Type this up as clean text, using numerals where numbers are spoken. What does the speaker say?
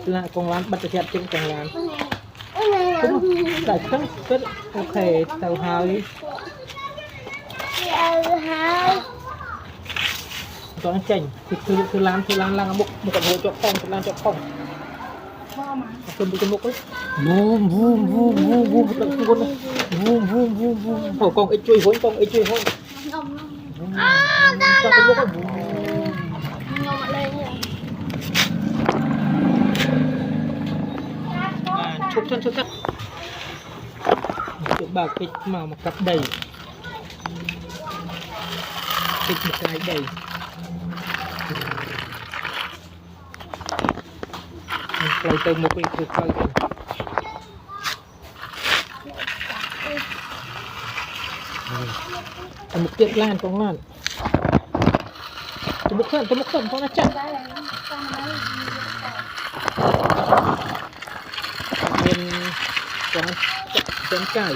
là con lan bắt được trên con lan cũng đại khái rất ok tàu hai cho nó chỉnh thì thư lan là một cặp hồ chọn phong cầm cái mục ấy vum con ấy chui hốn chụp chân cái bà kịch mà một cặp đầy kịch một cái đầy lại từ một cái từ coi một tiệm lan con lan từ một phần con nó chặt bên con cài